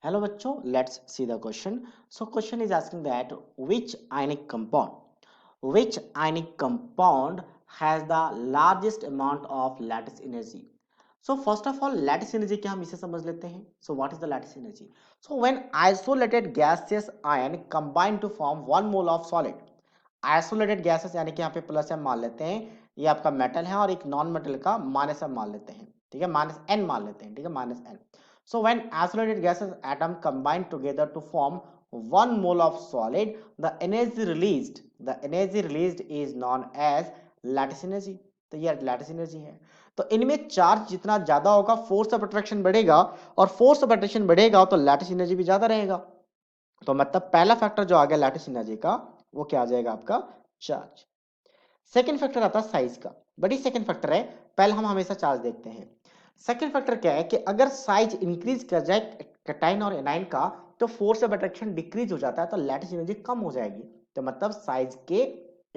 Hello bachcho, let's see the question. So question is asking that which ionic compound has the largest amount of lattice energy? So first of all, lattice energy क्या हम इसे समझ लेते हैं. So what is the lattice energy? So when isolated gaseous ion combine to form 1 mole of solid, isolated gases यानी कि यहाँ पे प्लस एम मान लेते हैं, ये आपका मेटल है और एक नॉन मेटल का माइनस एम मान लेते हैं, ठीक है, माइनस एन मान लेते हैं, ठीक है, minus N. So when isolated gases atom combine together to form 1 mole of solid, the energy released is known as lattice energy. तो ये लैटिस एनर्जी है. तो इनमें चार्ज जितना ज्यादा होगा फोर्स ऑफ अट्रैक्शन बढ़ेगा, और फोर्स ऑफ अट्रैक्शन बढ़ेगा तो लैटिस एनर्जी भी ज्यादा रहेगा. तो मतलब पहला फैक्टर जो आ गया लैटिस एनर्जी का, वो क्या आ जाएगा आपका चार्ज. सेकेंड फैक्टर आता है साइज का. बड़ी सेकेंड फैक्टर है, पहले हम हमेशा चार्ज देखते हैं. सेकेंड फैक्टर क्या है कि अगर साइज इंक्रीज कर जाए कैटायन और एनायन का, तो फोर्स ऑफ अट्रैक्शन डिक्रीज हो जाता है, तो लैटिस एनर्जी कम हो जाएगी. तो मतलब साइज के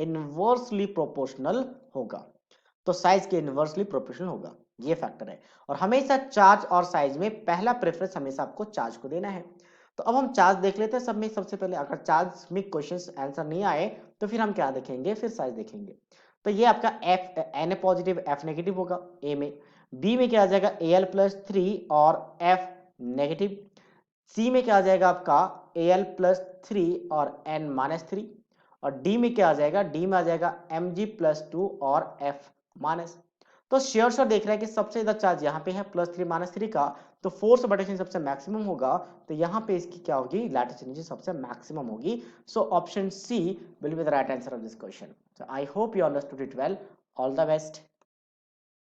इनवर्सली प्रोपोर्शनल होगा. तो साइज के इनवर्सली प्रोपोर्शनल होगा, ये फैक्टर है. और हमेशा चार्ज और साइज में पहला प्रेफरेंस हमेशा आपको चार्ज को देना है. तो अब हम चार्ज देख लेते हैं सब में. सबसे पहले अगर चार्ज में क्वेश्चंस आंसर नहीं आए तो फिर हम क्या देखेंगे, फिर साइज देखेंगे. तो ये आपका F N A positive F negative होगा ए में. बी में क्या आ जाएगा ए एल प्लस 3 और एफ नेगेटिव. सी में क्या आ जाएगा आपका ए एल प्लस 3 और एन माइनस 3. और डी में क्या आ जाएगा, डी में आ जाएगा एम जी प्लस 2 और एफ माइनस. तो श्योर श्योर देख रहे हैं कि सबसे ज्यादा चार्ज यहाँ पे है +3 -3 का, तो फोर्स ऑफ अट्रैक्शन सबसे मैक्सिमम होगा. तो यहाँ पे इसकी क्या होगी, लैटिस एनर्जी सबसे मैक्सिमम होगी. So option C will be the right answer of this question. So I hope you understood it well. All the best.